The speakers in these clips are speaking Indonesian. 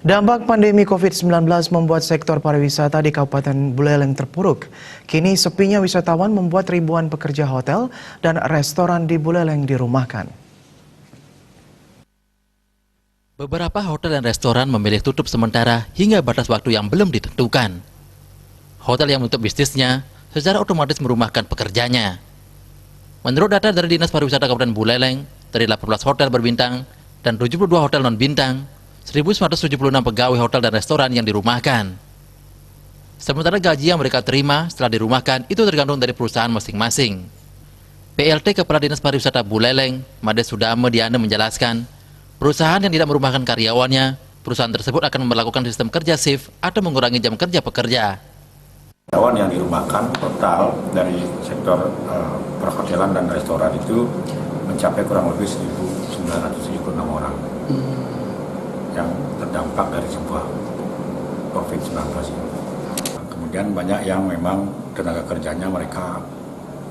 Dampak pandemi COVID-19 membuat sektor pariwisata di Kabupaten Buleleng terpuruk. Kini sepinya wisatawan membuat ribuan pekerja hotel dan restoran di Buleleng dirumahkan. Beberapa hotel dan restoran memilih tutup sementara hingga batas waktu yang belum ditentukan. Hotel yang menutup bisnisnya secara otomatis merumahkan pekerjanya. Menurut data dari Dinas Pariwisata Kabupaten Buleleng, dari 18 hotel berbintang dan 72 hotel non-bintang, 1.976 pegawai hotel dan restoran yang dirumahkan. Sementara gaji yang mereka terima setelah dirumahkan itu tergantung dari perusahaan masing-masing. PLT Kepala Dinas Pariwisata Buleleng, Made Sudame Diana menjelaskan, perusahaan yang tidak merumahkan karyawannya, perusahaan tersebut akan melakukan sistem kerja shift atau mengurangi jam kerja pekerja. Karyawan yang dirumahkan total dari sektor perhotelan dan restoran itu mencapai kurang lebih 1.976 orang yang terdampak dari sebuah COVID-19 ini. Kemudian banyak yang memang tenaga kerjanya mereka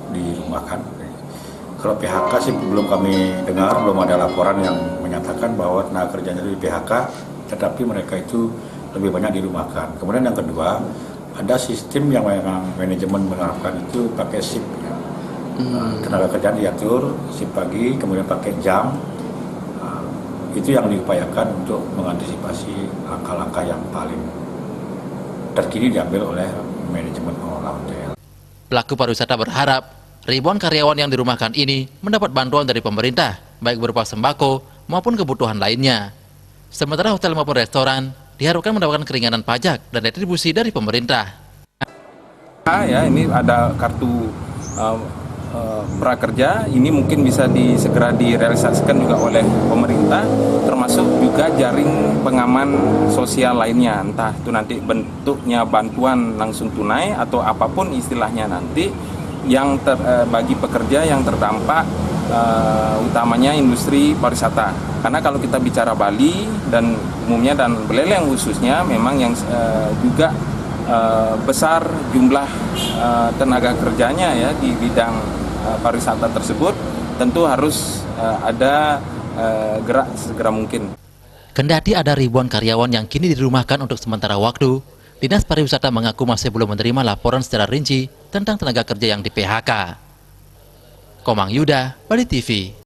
dirumahkan. Kalau PHK sih belum kami dengar, belum ada laporan yang menyatakan bahwa tenaga kerjanya di PHK, tetapi mereka itu lebih banyak dirumahkan. Kemudian yang kedua, ada sistem yang memang manajemen menerapkan itu pakai shift. Ya. Tenaga kerja diatur shift pagi, kemudian pakai jam. Itu yang diupayakan untuk mengantisipasi langkah-langkah yang paling terkini diambil oleh manajemen pengelola hotel. Pelaku pariwisata berharap ribuan karyawan yang dirumahkan ini mendapat bantuan dari pemerintah, baik berupa sembako maupun kebutuhan lainnya. Sementara hotel maupun restoran diharapkan mendapatkan keringanan pajak dan retribusi dari pemerintah. Ya, ini ada kartu prakerja, ini mungkin bisa segera direalisasikan juga oleh pemerintah, termasuk juga jaring pengaman sosial lainnya, entah itu nanti bentuknya bantuan langsung tunai atau apapun istilahnya nanti, yang bagi pekerja yang terdampak utamanya industri pariwisata. Karena kalau kita bicara Bali dan umumnya dan Buleleng khususnya memang yang juga besar jumlah tenaga kerjanya ya di bidang pariwisata tersebut, tentu harus ada gerak segera mungkin. Kendati ada ribuan karyawan yang kini dirumahkan untuk sementara waktu, Dinas Pariwisata mengaku masih belum menerima laporan secara rinci tentang tenaga kerja yang di PHK. Komang Yuda, Bali TV.